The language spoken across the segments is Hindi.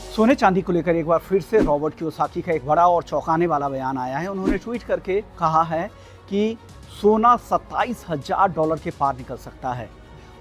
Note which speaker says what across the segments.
Speaker 1: सोने चांदी को लेकर एक बार फिर से रॉबर्ट कियोसाकी का एक बड़ा और चौंकाने वाला बयान आया है। उन्होंने ट्वीट करके कहा है कि सोना $27,000 के पार निकल सकता है।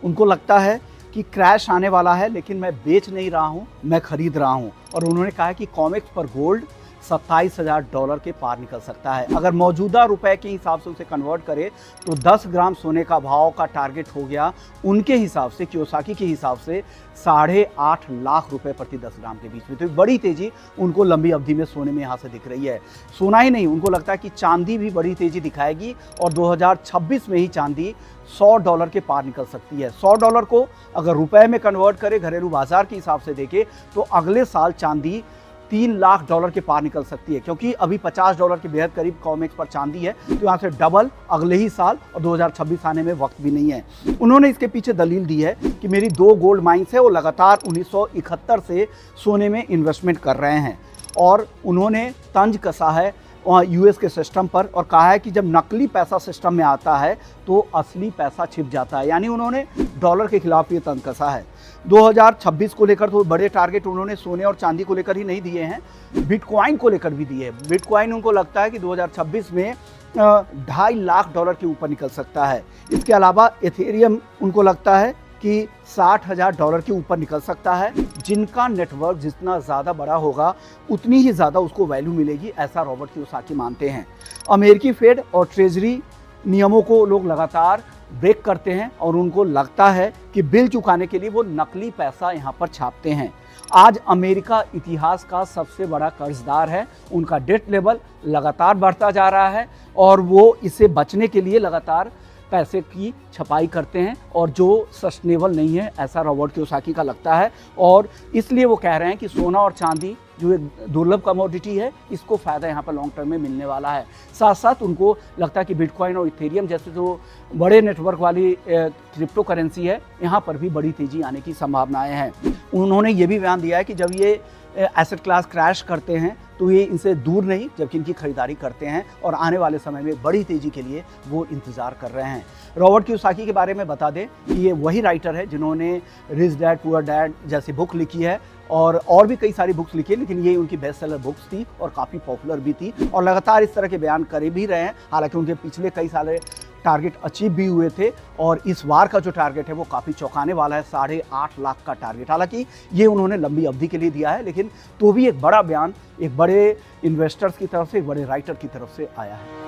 Speaker 1: उनको लगता है कि क्रैश आने वाला है, लेकिन मैं बेच नहीं रहा हूं, मैं खरीद रहा हूं। और उन्होंने कहा कि कॉमेक्स पर गोल्ड $27,000 के पार निकल सकता है। अगर मौजूदा रुपए के हिसाब से उसे कन्वर्ट करे तो 10 ग्राम सोने का भाव का टारगेट हो गया उनके हिसाब से, कियोसाकी के हिसाब से 8.5 लाख रुपए प्रति 10 ग्राम के बीच में। तो बड़ी तेजी उनको लंबी अवधि में सोने में यहाँ से दिख रही है। सोना ही नहीं, उनको लगता है कि चांदी भी बड़ी तेजी दिखाएगी और 2026 में ही चांदी $100 के पार निकल सकती है। $100 को अगर रुपए में कन्वर्ट करें, घरेलू बाजार के हिसाब से देखें, तो अगले साल चांदी $3 लाख के पार निकल सकती है, क्योंकि अभी $50 के बेहद करीब कॉमेक्स पर चांदी है। तो यहाँ से डबल अगले ही साल, और 2026 आने में वक्त भी नहीं है। उन्होंने इसके पीछे दलील दी है कि मेरी 2 गोल्ड माइंस है, वो लगातार 1971 से सोने में इन्वेस्टमेंट कर रहे हैं। और उन्होंने तंज कसा है वहाँ यूएस के सिस्टम पर और कहा है कि जब नकली पैसा सिस्टम में आता है तो असली पैसा छिप जाता है। यानी उन्होंने डॉलर के खिलाफ ये तंज कसा है। 2026 को लेकर तो बड़े टारगेट उन्होंने सोने और चांदी को लेकर ही नहीं दिए हैं, बिटकॉइन को लेकर भी दिए हैं। बिटकॉइन उनको लगता है कि 2026 में $2.5 लाख के ऊपर निकल सकता है। इसके अलावा एथेरियम उनको लगता है कि $60,000 के ऊपर निकल सकता है। जिनका नेटवर्क जितना ज़्यादा बड़ा होगा उतनी ही ज़्यादा उसको वैल्यू मिलेगी, ऐसा रॉबर्ट कियोसाकी मानते हैं। अमेरिकी फेड और ट्रेजरी नियमों को लोग लगातार ब्रेक करते हैं और उनको लगता है कि बिल चुकाने के लिए वो नकली पैसा यहाँ पर छापते हैं। आज अमेरिका इतिहास का सबसे बड़ा कर्जदार है। उनका डेट लेवल लगातार बढ़ता जा रहा है और वो इससे बचने के लिए लगातार पैसे की छपाई करते हैं, और जो सस्टेनेबल नहीं है, ऐसा रॉबर्ट कियोसाकी का लगता है। और इसलिए वो कह रहे हैं कि सोना और चांदी जो एक दुर्लभ कमोडिटी है, इसको फ़ायदा यहाँ पर लॉन्ग टर्म में मिलने वाला है। साथ साथ उनको लगता है कि बिटकॉइन और इथेरियम जैसे जो बड़े नेटवर्क वाली क्रिप्टो करेंसी है, यहाँ पर भी बड़ी तेज़ी आने की संभावनाएं हैं। उन्होंने ये भी बयान दिया है कि जब ये एसेट क्लास क्रैश करते हैं तो ये इनसे दूर नहीं, जबकि इनकी खरीदारी करते हैं और आने वाले समय में बड़ी तेज़ी के लिए वो इंतज़ार कर रहे हैं। रॉबर्ट कियोसाकी के बारे में बता दें कि ये वही राइटर है जिन्होंने रिच डैड पुअर डैड जैसी बुक लिखी है और भी कई सारी बुक्स लिखी है, लेकिन ये उनकी बेस्ट सेलर बुक्स थी और काफ़ी पॉपुलर भी थी और लगातार इस तरह के बयान करे भी रहे हैं। हालांकि उनके पिछले कई सारे टारगेट अचीव भी हुए थे और इस बार का जो टारगेट है वो काफ़ी चौंकाने वाला है, 8.5 लाख का टारगेट। हालांकि ये उन्होंने लंबी अवधि के लिए दिया है, लेकिन तो भी एक बड़ा बयान एक बड़े इन्वेस्टर्स की तरफ से, एक बड़े राइटर की तरफ से आया है।